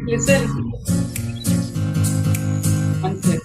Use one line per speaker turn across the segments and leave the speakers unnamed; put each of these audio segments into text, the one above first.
Listen, one sec.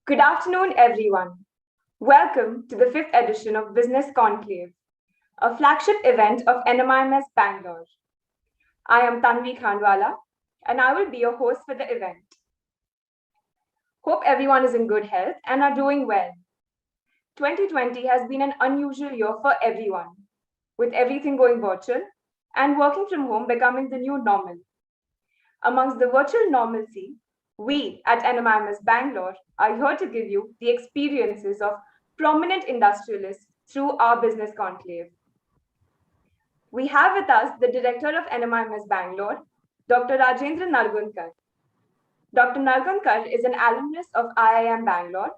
Good afternoon, everyone. Welcome to the fifth edition of Business Conclave, a flagship event of NMIMS Bangalore. I am Tanvi Khandwala, and I will be your host for the event. Hope everyone is in good health and are doing well. 2020 has been an unusual year for everyone, with everything going virtual and working from home becoming the new normal. Amongst the virtual normalcy, we at NMIMS Bangalore are here to give you the experiences of prominent industrialists through our business conclave. We have with us the director of NMIMS Bangalore, Dr. Rajendra Nargunkar. Dr. Nargunkar is an alumnus of IIM Bangalore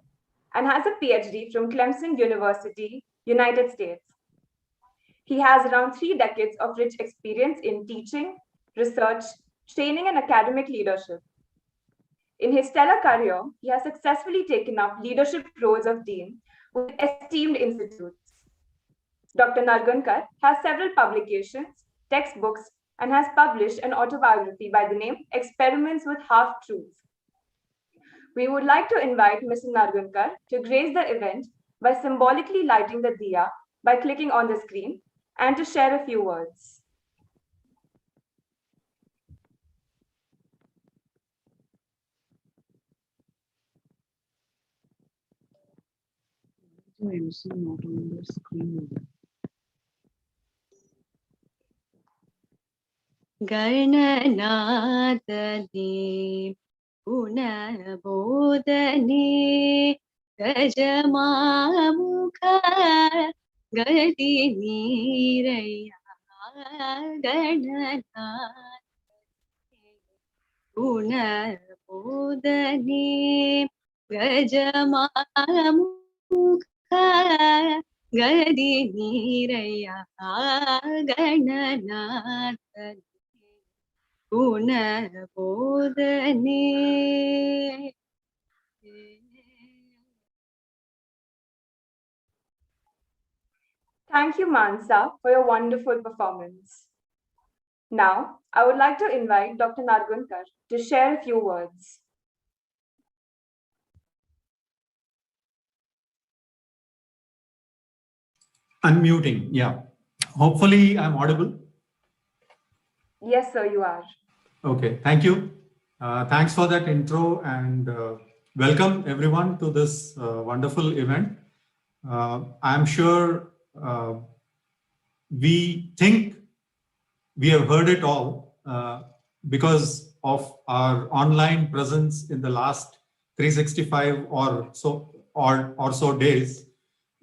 and has a PhD from Clemson University, United States. He has around 3 decades of rich experience in teaching, research, training, and academic leadership. In his stellar career, he has successfully taken up leadership roles of dean with esteemed institutes. Dr. Nargankar has several publications, textbooks, and has published an autobiography by the name Experiments with Half-Truths. We would like to invite Mr. Nargankar to grace the event by symbolically lighting the diya by clicking on the screen and to share a few words.
MC not on the screen. Gananatani Unabodani Gajamamukha Gadi Niraya Gananatani Unabodani Gajamamukha Gadi Niraya Gananatani Gunabodhane.
Thank you, Mansa, for your wonderful performance. Now, I would like to invite Dr. Nargankar to share a few words.
Unmuting, yeah. Hopefully I'm audible.
Yes, sir, you are.
Okay, thank you. Thanks for that intro and welcome everyone to this wonderful event. I'm sure we think we have heard it all because of our online presence in the last 365 or so days.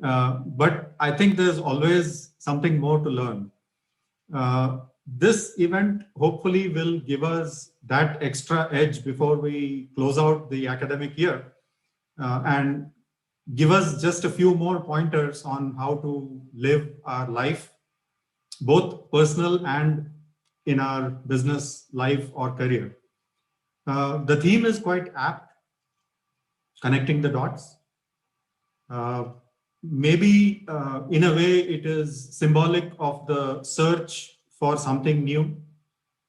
But I think there's always something more to learn. This event hopefully will give us that extra edge before we close out the academic year and give us just a few more pointers on how to live our life, both personal and in our business life or career. The theme is quite apt, connecting the dots. Maybe in a way it is symbolic of the search for something new,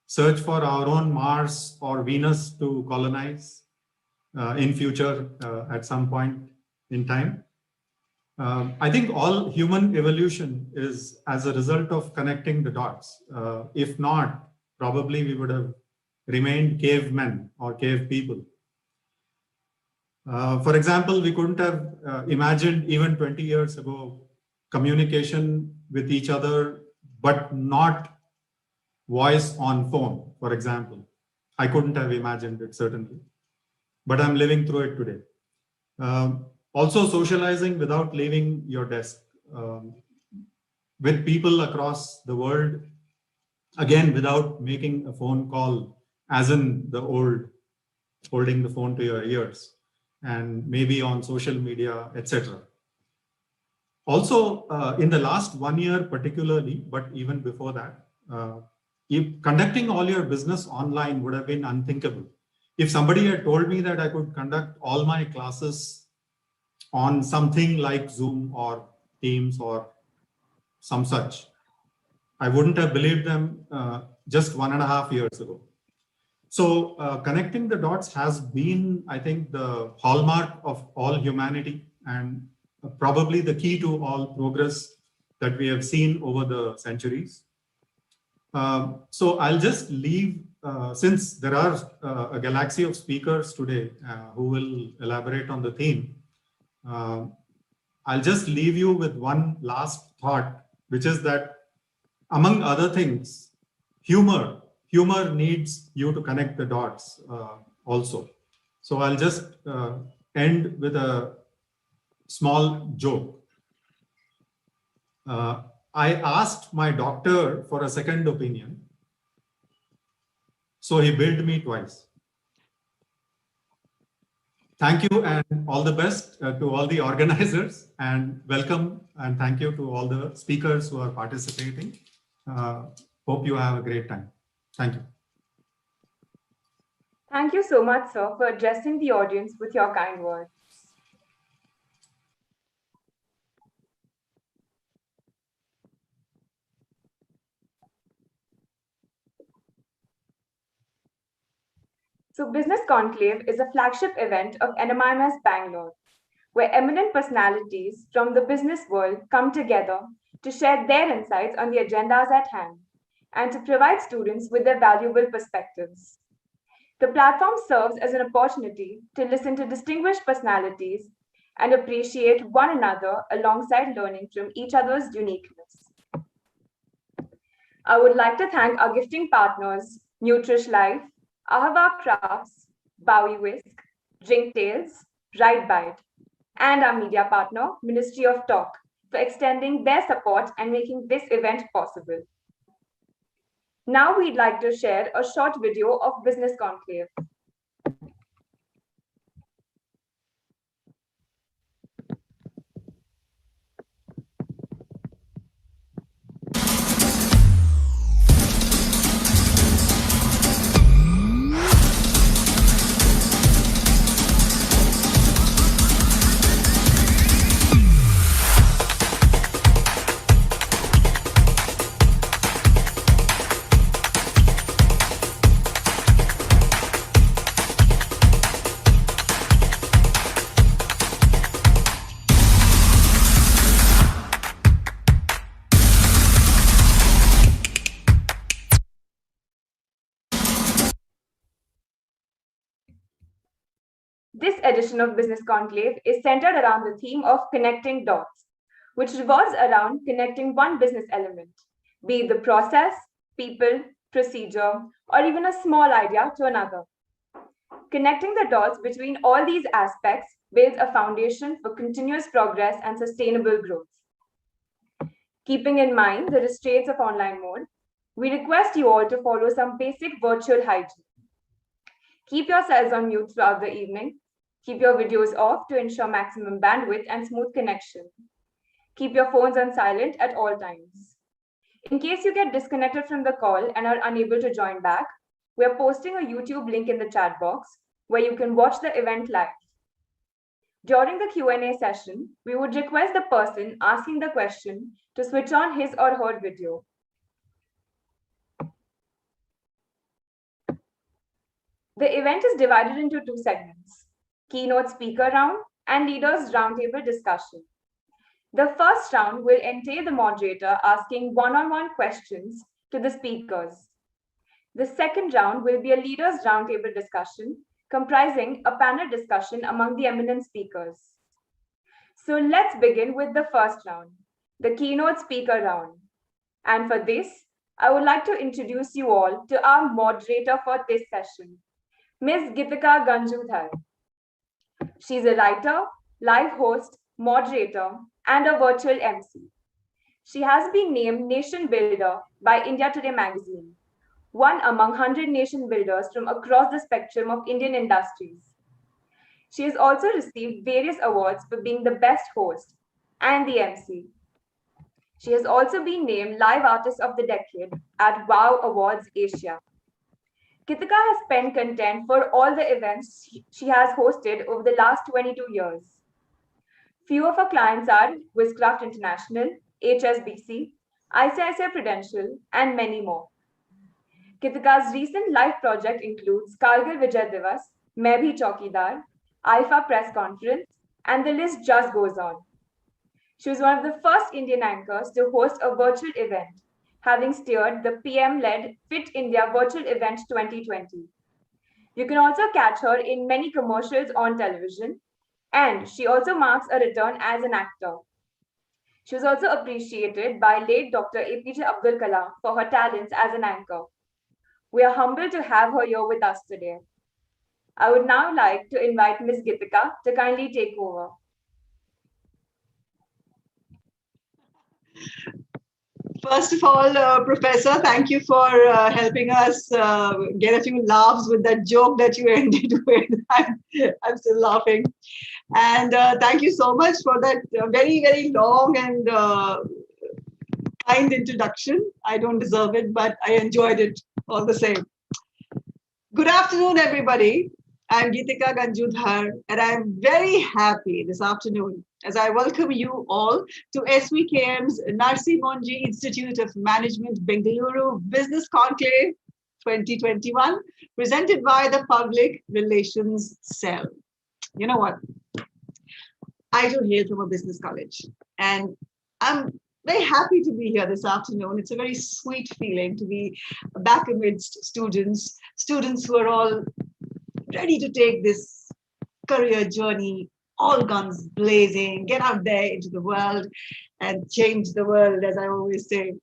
search for our own Mars or Venus to colonize in future at some point in time. I think all human evolution is as a result of connecting the dots. If not, probably we would have remained cavemen or cave people. For example, we couldn't have imagined even 20 years ago communication with each other, but not voice on phone, for example. I couldn't have imagined it, certainly, but I'm living through it today. Also socializing without leaving your desk with people across the world, again, without making a phone call, as in the old, holding the phone to your ears, and maybe on social media, etc. Also, in the last 1 year particularly, but even before that, if conducting all your business online would have been unthinkable. If somebody had told me that I could conduct all my classes on something like Zoom or Teams or some such, I wouldn't have believed them just 1.5 years ago. So connecting the dots has been, I think, the hallmark of all humanity and probably the key to all progress that we have seen over the centuries. So I'll just leave, since there are a galaxy of speakers today who will elaborate on the theme, I'll just leave you with one last thought, which is that, among other things, humor needs you to connect the dots also. So I'll just end with a small joke. I asked my doctor for a second opinion, so he billed me twice. Thank you and all the best to all the organizers, and welcome and thank you to all the speakers who are participating. Hope you have a great time. Thank you.
Thank you so much, sir, for addressing the audience with your kind words. So Business Conclave is a flagship event of NMIMS Bangalore, where eminent personalities from the business world come together to share their insights on the agendas at hand and to provide students with their valuable perspectives. The platform serves as an opportunity to listen to distinguished personalities and appreciate one another alongside learning from each other's uniqueness. I would like to thank our gifting partners, Nutrish Life, Ahava Crafts, Bowie Whisk, Drink Tales, Ride Bite, and our media partner, Ministry of Talk, for extending their support and making this event possible. Now we'd like to share a short video of Business Conclave. This edition of Business Conclave is centered around the theme of connecting dots, which revolves around connecting one business element, be it the process, people, procedure, or even a small idea to another. Connecting the dots between all these aspects builds a foundation for continuous progress and sustainable growth. Keeping in mind the restraints of online mode, we request you all to follow some basic virtual hygiene. Keep yourselves on mute throughout the evening. Keep your videos off to ensure maximum bandwidth and smooth connection. Keep your phones on silent at all times. In case you get disconnected from the call and are unable to join back, we are posting a YouTube link in the chat box where you can watch the event live. During the Q&A session, we would request the person asking the question to switch on his or her video. The event is divided into two segments, keynote speaker round and leaders roundtable discussion. The first round will entail the moderator asking one-on-one questions to the speakers. The second round will be a leaders roundtable discussion comprising a panel discussion among the eminent speakers. So let's begin with the first round, the keynote speaker round. And for this, I would like to introduce you all to our moderator for this session, Ms. Geetika Ganjudhar. She's a writer, live host, moderator, and a virtual MC. She has been named Nation Builder by India Today magazine, one among 100 nation builders from across the spectrum of Indian industries. She has also received various awards for being the best host and the MC. She has also been named Live Artist of the Decade at WOW Awards Asia. Geetika has penned content for all the events she has hosted over the last 22 years. Few of her clients are Wizcraft International, HSBC, ICICI Prudential, and many more. Geetika's recent live project includes Kargil Vijay Divas, Main Bhi Chaukidar, IFA Press Conference, and the list just goes on. She was one of the first Indian anchors to host a virtual event, having steered the PM-led Fit India Virtual Event 2020. You can also catch her in many commercials on television, and she also marks a return as an actor. She was also appreciated by late Dr. APJ Abdul Kalam for her talents as an anchor. We are humbled to have her here with us today. I would now like to invite Ms. Geetika to kindly take over.
First of all, Professor, thank you for helping us get a few laughs with that joke that you ended with. I'm still laughing. And thank you so much for that very, very long and kind introduction. I don't deserve it, but I enjoyed it all the same. Good afternoon, everybody. I'm Geetika Ganjudhar, and I'm very happy this afternoon as I welcome you all to SVKM's Narsee Monjee Institute of Management Bengaluru Business Conclave 2021, presented by the Public Relations Cell. You know what? I do hail from a business college, and I'm very happy to be here this afternoon. It's a very sweet feeling to be back amidst students who are all ready to take this career journey, all guns blazing, get out there into the world and change the world, as I always say.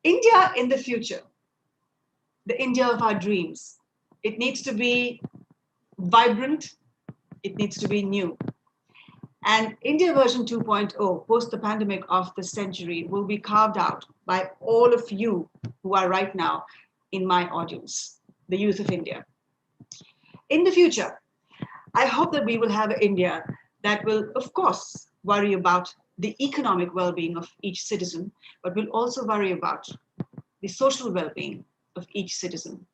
India in the future, the India of our dreams, it needs to be vibrant, it needs to be new. And India version 2.0, post the pandemic of the century, will be carved out by all of you who are right now in my audience, the youth of India. In the future, I hope that we will have an India that will, of course, worry about the economic well-being of each citizen, but will also worry about the social well-being of each citizen.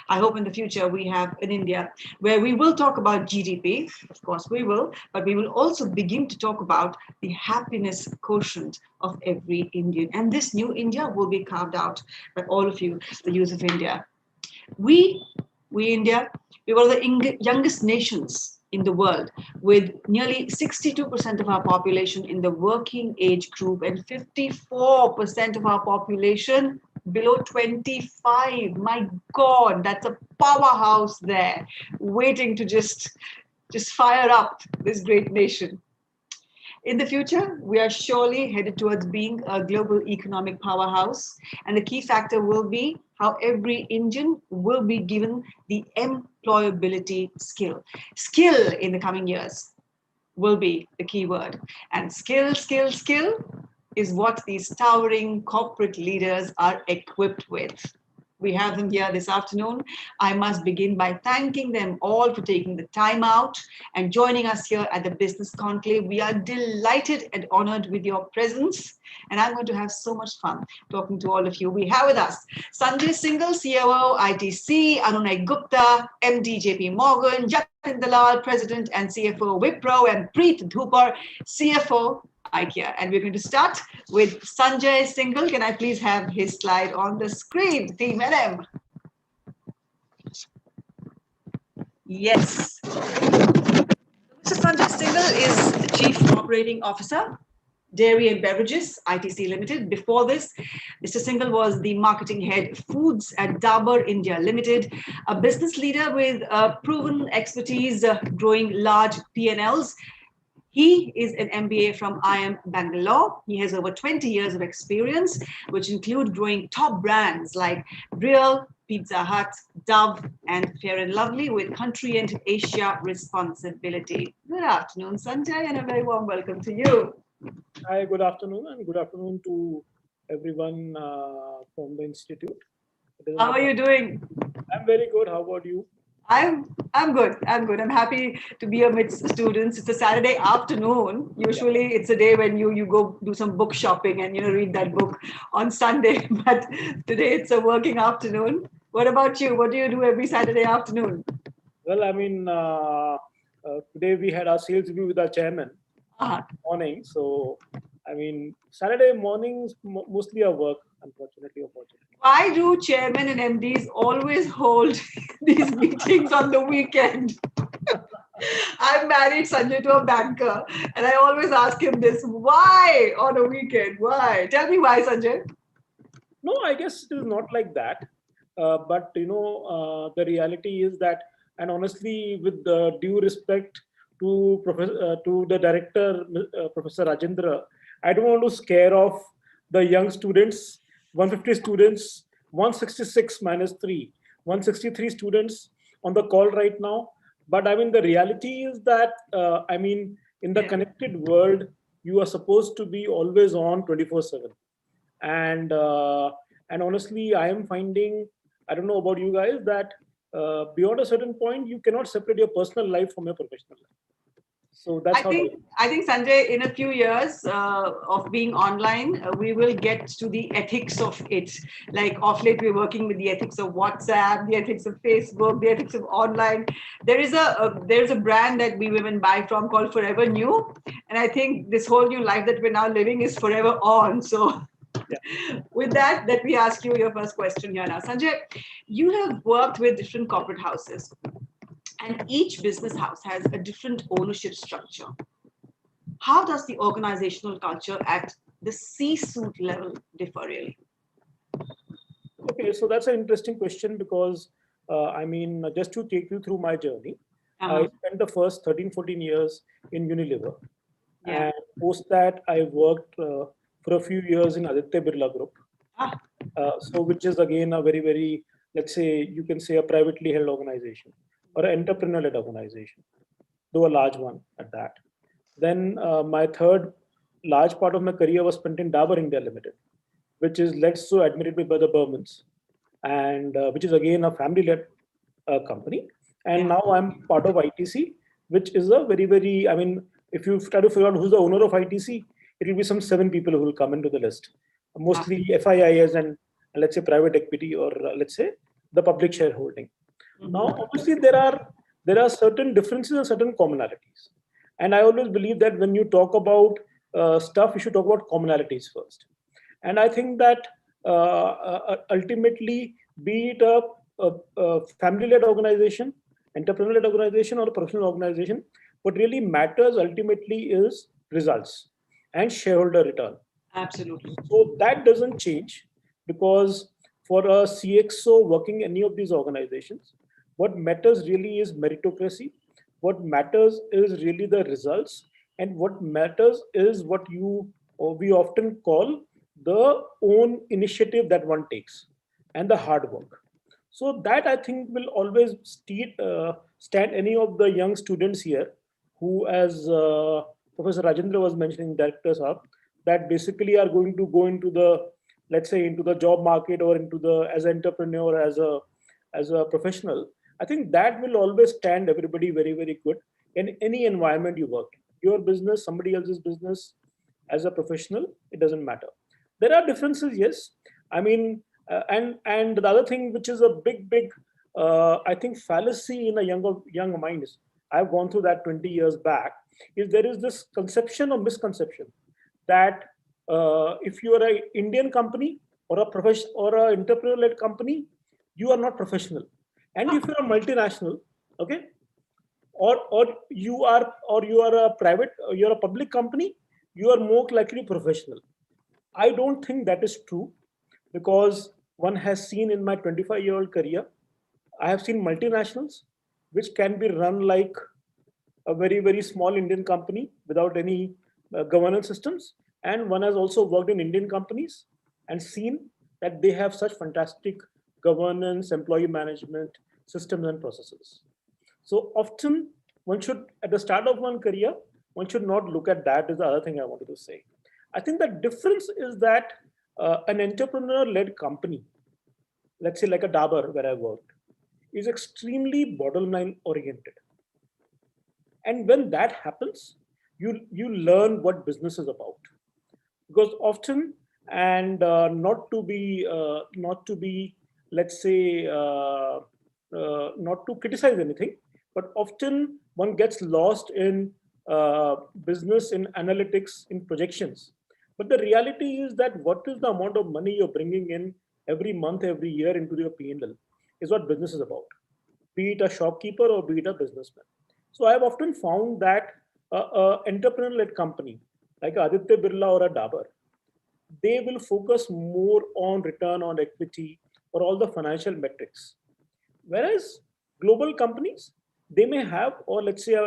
I hope in the future we have an India where we will talk about GDP, of course we will, but we will also begin to talk about the happiness quotient of every Indian. And this new India will be carved out by all of you, the youth of India. We India, we were the youngest nations in the world, with nearly 62% of our population in the working age group and 54% of our population below 25. My God, that's a powerhouse there, waiting to just fire up this great nation. In the future, we are surely headed towards being a global economic powerhouse. And the key factor will be how every Indian will be given the employability skill. Skill in the coming years will be the key word. And skill is what these towering corporate leaders are equipped with. We have them here this afternoon. I must begin by thanking them all for taking the time out and joining us here at the Business Conclave. We are delighted and honored with your presence, and I'm going to have so much fun talking to all of you. We have with us Sanjay Singhal, COO, ITC, Anunay Gupta, MD, JP Morgan, Jatin Dalal, President and CFO, Wipro, and Preet Dhupar, CFO, IKEA. And we're going to start with Sanjay Singhal. Can I please have his slide on the screen? Team NM. Yes. Mr. Sanjay Singhal is Chief Operating Officer, Dairy and Beverages, ITC Limited. Before this, Mr. Singhal was the marketing head, Foods at Dabur India Limited, a business leader with proven expertise growing large P&Ls. He is an MBA from IIM Bangalore. He has over 20 years of experience, which include growing top brands like Real, Pizza Hut, Dove, and Fair and Lovely with country and Asia responsibility. Good afternoon, Sanjay, and a very warm welcome to you.
Hi, good afternoon, and good afternoon to everyone from the Institute.
How are you doing?
I'm very good. How about you?
I'm good. I'm happy to be amidst students. It's a Saturday afternoon. Usually it's a day when you go do some book shopping and read that book on Sunday. But today it's a working afternoon. What about you? What do you do every Saturday afternoon?
Well, I mean, today we had our sales review with our chairman morning. So, I mean, Saturday mornings mostly are work, unfortunately.
Why do chairmen and MDs always hold these meetings on the weekend? I'm married, Sanjay, to a banker, and I always ask him this: why on a weekend? Why? Tell me why, Sanjay.
No, I guess it is not like that. But the reality is that, and honestly, with due respect to the director, Professor Rajendra, I don't want to scare off the young students. 150 students, 166 minus 3, 163 students on the call right now. But I mean, the reality is that, in the connected world, you are supposed to be always on 24/7. And honestly, I am finding, I don't know about you guys, that beyond a certain point, you cannot separate your personal life from your professional life. So that's how
I think Sanjay, in a few years of being online, we will get to the ethics of it. Like of late, we're working with the ethics of WhatsApp, the ethics of Facebook, the ethics of online. There's a brand that we women buy from called Forever New, and I think this whole new life that we're now living is forever on. So.
Yeah.
With that, let me ask you your first question here now. Sanjay, you have worked with different corporate houses, and each business house has a different ownership structure. How does the organizational culture at the C-suite level differ really?
Okay, so that's an interesting question because I mean, just to take you through my journey, I spent the first 13, 14 years in Unilever.
Yeah.
And post that, I worked for a few years in Aditya Birla Group. So which is again a very, very, let's say, you can say a privately held organization or an entrepreneur-led organization, though a large one at that. Then my third large part of my career was spent in Dabur India Limited, which is led so admirably by the Burmans, and which is again a family-led company. And now I'm part of ITC, which is a very, very, I mean, if you try to figure out who's the owner of ITC, it will be some 7 people who will come into the list, mostly FIIs and let's say private equity or let's say the public shareholding. Now, obviously, there are certain differences and certain commonalities. And I always believe that when you talk about stuff, you should talk about commonalities first. And I think that ultimately, be it a family-led organization, entrepreneur-led organization, or a professional organization, what really matters ultimately is results and shareholder return.
Absolutely.
So that doesn't change because for a CXO working any of these organizations, what matters really is meritocracy. What matters is really the results, and what matters is what we often call the own initiative that one takes and the hard work. So that I think will always stand any of the young students here who, as Professor Rajendra was mentioning, directors are that basically are going to go into the, let's say, into the job market or into the as an entrepreneur, as a professional. I think that will always stand everybody very, very good in any environment you work in. Your business, somebody else's business, as a professional, it doesn't matter. There are differences, yes. I mean, and the other thing, which is a big, I think, fallacy in a young mind is, I've gone through that 20 years back, is there is this conception or misconception that if you are an Indian company or a profession or an entrepreneur-led company, you are not professional. And if you're a multinational, okay, or you are a private, you're a public company, you are more likely professional. I don't think that is true, because one has seen in my 25-year-old career, I have seen multinationals which can be run like a very, very small Indian company without any governance systems. And one has also worked in Indian companies and seen that they have such fantastic governance, employee management systems and processes. So often one should, at the start of one career, one should not look at that, is the other thing I wanted to say. I think the difference is that an entrepreneur-led company, let's say like a Dabur where I worked, is extremely bottom line oriented. And when that happens, you learn what business is about. Because often, and not to be, let's say, not to criticize anything, but often one gets lost in business, in analytics, in projections. But the reality is that what is the amount of money you're bringing in every month, every year into your P&L is what business is about, be it a shopkeeper or be it a businessman. So I've often found that an entrepreneur-led company like Aditya Birla or a Dabur, they will focus more on return on equity or all the financial metrics. Whereas global companies, they may have, or let's say,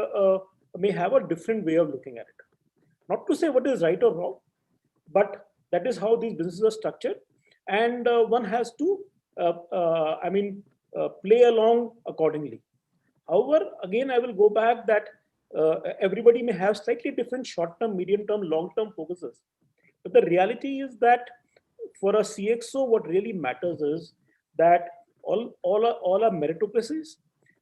may have a different way of looking at it. Not to say what is right or wrong, but that is how these businesses are structured. And one has to, play along accordingly. However, again, I will go back that everybody may have slightly different short-term, medium-term, long-term focuses. But the reality is that for a CXO, what really matters is that all are meritocracies,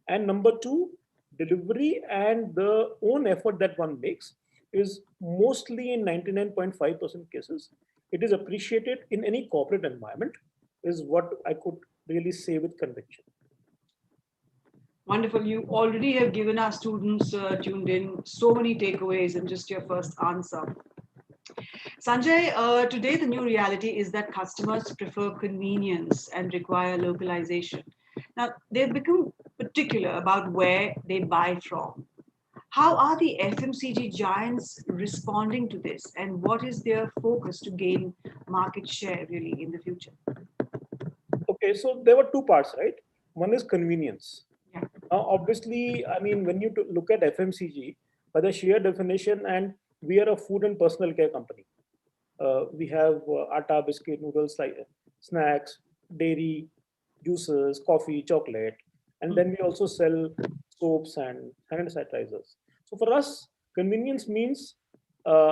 and number two, delivery and the own effort that one makes is mostly in 99.5% cases. It is appreciated in any corporate environment, is what I could really say with conviction.
Wonderful. You already have given our students tuned in so many takeaways in just your first answer. Sanjay, today the new reality is that customers prefer convenience and require localization. Now, they've become particular about where they buy from. How are the FMCG giants responding to this, and what is their focus to gain market share really in the future?
Okay, so there were two parts, right? One is convenience.
Yeah.
Obviously, I mean, when you look at FMCG, by the sheer definition, and we are a food and personal care company. We have atta, biscuit, noodles, like snacks, dairy, juices, coffee, chocolate, and then we also sell soaps and hand sanitizers. So for us, convenience means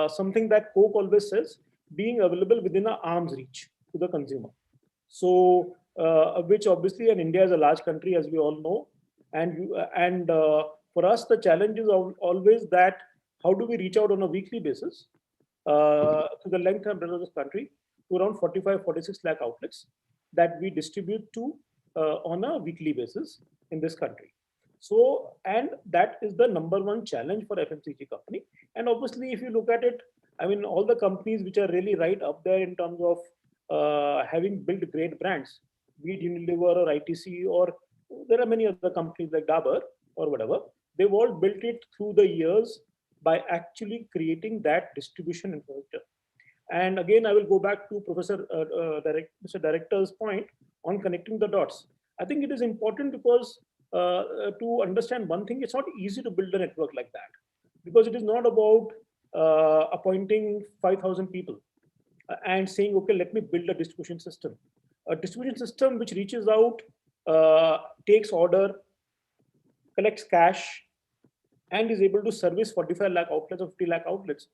something that Coke always says, being available within an arm's reach to the consumer. So, which obviously, and India is a large country, as we all know, and for us, the challenge is always that how do we reach out on a weekly basis to the length and breadth of this country to around 45, 46 lakh outlets that we distribute to on a weekly basis in this country. So, and that is the number one challenge for FMCG company. And obviously, if you look at it, I mean, all the companies which are really right up there in terms of having built great brands, be it Unilever or ITC, or there are many other companies like Dabur or whatever, they've all built it through the years by actually creating that distribution infrastructure. And again, I will go back to Mr. Director's point on connecting the dots. I think it is important because to understand one thing, it's not easy to build a network like that, because it is not about appointing 5,000 people and saying, okay, let me build a distribution system. A distribution system which reaches out, takes order, collects cash, and is able to service 45 lakh outlets or 50 lakh outlets.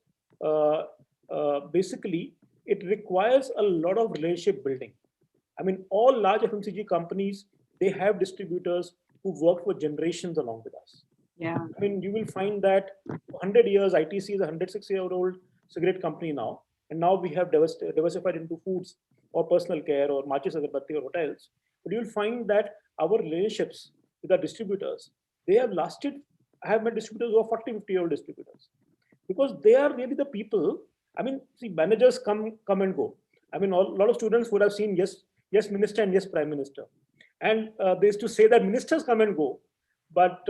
Basically, it requires a lot of relationship building. I mean, all large FMCG companies, they have distributors who work for generations along with us.
Yeah.
I mean, you will find that 100 years, ITC is a 106-year-old cigarette company now. And now we have diversified into foods or personal care or Machis Agarbatti or hotels. But you'll find that our relationships with our distributors, they have lasted. I have met distributors who are 40, 50-year-old distributors, because they are really the people. I mean, see, managers come and go. I mean, a lot of students would have seen yes minister and yes prime minister. And they used to say that ministers come and go, but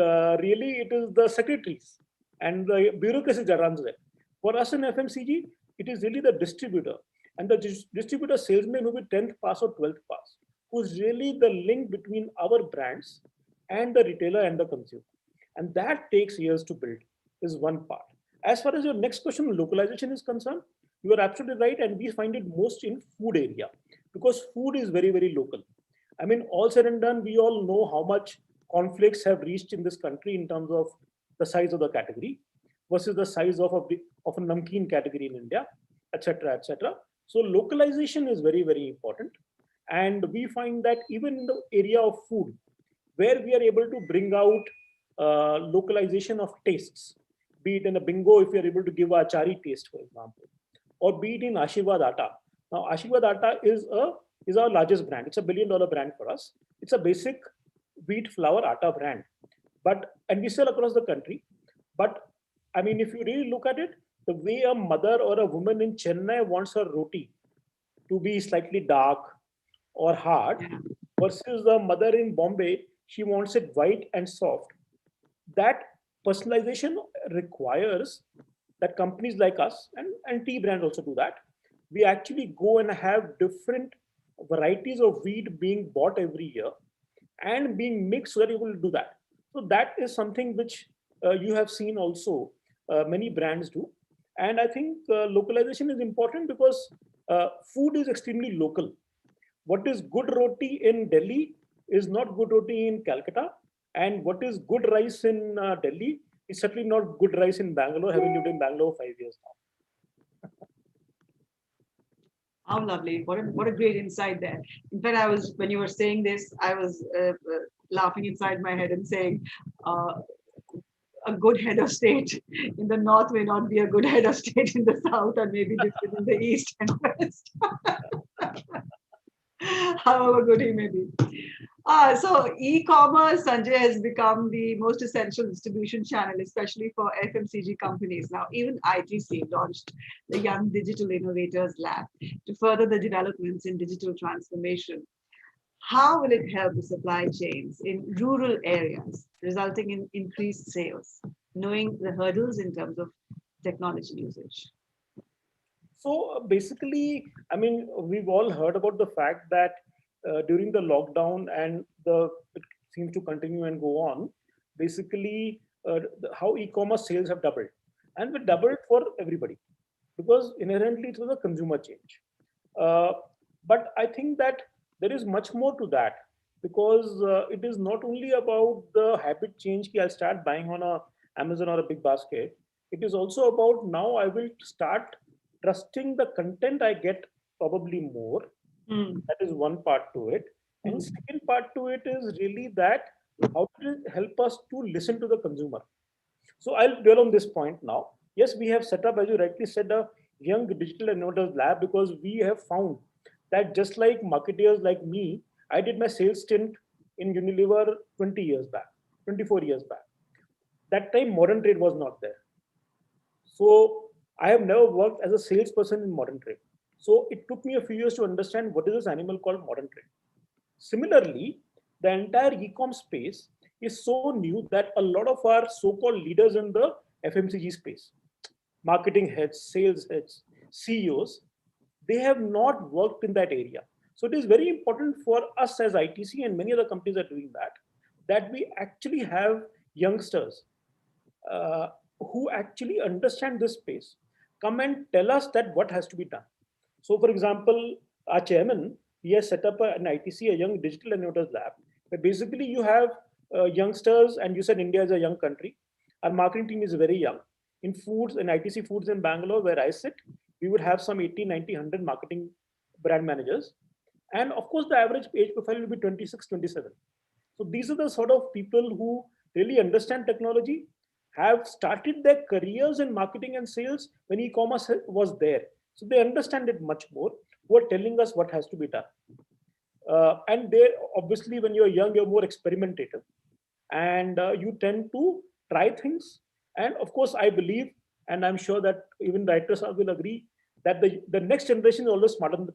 really it is the secretaries and the bureaucracy that runs there. For us in FMCG, it is really the distributor and the distributor salesman who will be 10th pass or 12th pass, who's really the link between our brands and the retailer and the consumer. And that takes years to build, is one part. As far as your next question, localization is concerned, you are absolutely right. And we find it most in food area, because food is very, very local. I mean, all said and done, we all know how much conflicts have reached in this country in terms of the size of the category versus the size of a namkeen category in India, etc., etc. So localization is very, very important. And we find that even in the area of food, where we are able to bring out localization of tastes, be it in a bingo, if we are able to give a achari taste, for example, or be it in Ashirwad Atta. Now, Ashirwad Atta is our largest brand. It's $1 billion brand for us. It's a basic wheat flour atta brand, and we sell across the country. But I mean, if you really look at it, the way a mother or a woman in Chennai wants her roti to be slightly dark or hard, versus the mother in Bombay, she wants it white and soft. That personalization requires that companies like us and tea brands also do that. We actually go and have different varieties of wheat being bought every year and being mixed so that you will do that. So that is something which you have seen also many brands do. And I think localization is important because food is extremely local. What is good roti in Delhi is not good roti in Calcutta. And what is good rice in Delhi is certainly not good rice in Bangalore, having lived in Bangalore 5 years now.
How lovely. What a great insight there. In fact, when you were saying this, I was laughing inside my head and saying, uh, a good head of state in the north may not be a good head of state in the south, or maybe different in the east and west. However good he may be. So e-commerce, Sanjay, has become the most essential distribution channel, especially for FMCG companies. Now, even ITC launched the Young Digital Innovators Lab to further the developments in digital transformation. How will it help the supply chains in rural areas, resulting in increased sales, knowing the hurdles in terms of technology usage?
So basically, I mean, we've all heard about the fact that during the lockdown and it seems to continue and go on. Basically, how e-commerce sales have doubled, and we doubled for everybody because inherently it was a consumer change. Uh, but I think that there is much more to that because it is not only about the habit change. Ki I'll start buying on a Amazon or a big basket. It is also about now I will start trusting the content I get probably more.
Mm,
That is one part to it. And
mm,
second part to it is really that how does it help us to listen to the consumer? So I'll dwell on this point now. Yes, we have set up, as you rightly said, a young digital innovators lab because we have found that just like marketeers like me, I did my sales stint in Unilever 20 years back, 24 years back. That time modern trade was not there. So I have never worked as a salesperson in modern trade. So it took me a few years to understand what is this animal called modern trade. Similarly, the entire e-com space is so new that a lot of our so-called leaders in the FMCG space, marketing heads, sales heads, CEOs, they have not worked in that area. So it is very important for us as ITC and many other companies are doing that, that we actually have youngsters uh, who actually understand this space come and tell us that what has to be done. So, for example, our chairman, he has set up an ITC, a Young Digital Innovators Lab, where basically you have youngsters, and you said India is a young country. Our marketing team is very young. In foods, in ITC Foods in Bangalore, where I sit, we would have some 80, 90, 100 marketing brand managers. And of course, the average age profile will be 26, 27. So these are the sort of people who really understand technology, have started their careers in marketing and sales when e-commerce was there. So they understand it much more, who are telling us what has to be done. And they obviously, when you're young, you're more experimentative and you tend to try things. And of course, I believe, and I'm sure that even writers will agree, that the next generation is always smarter than the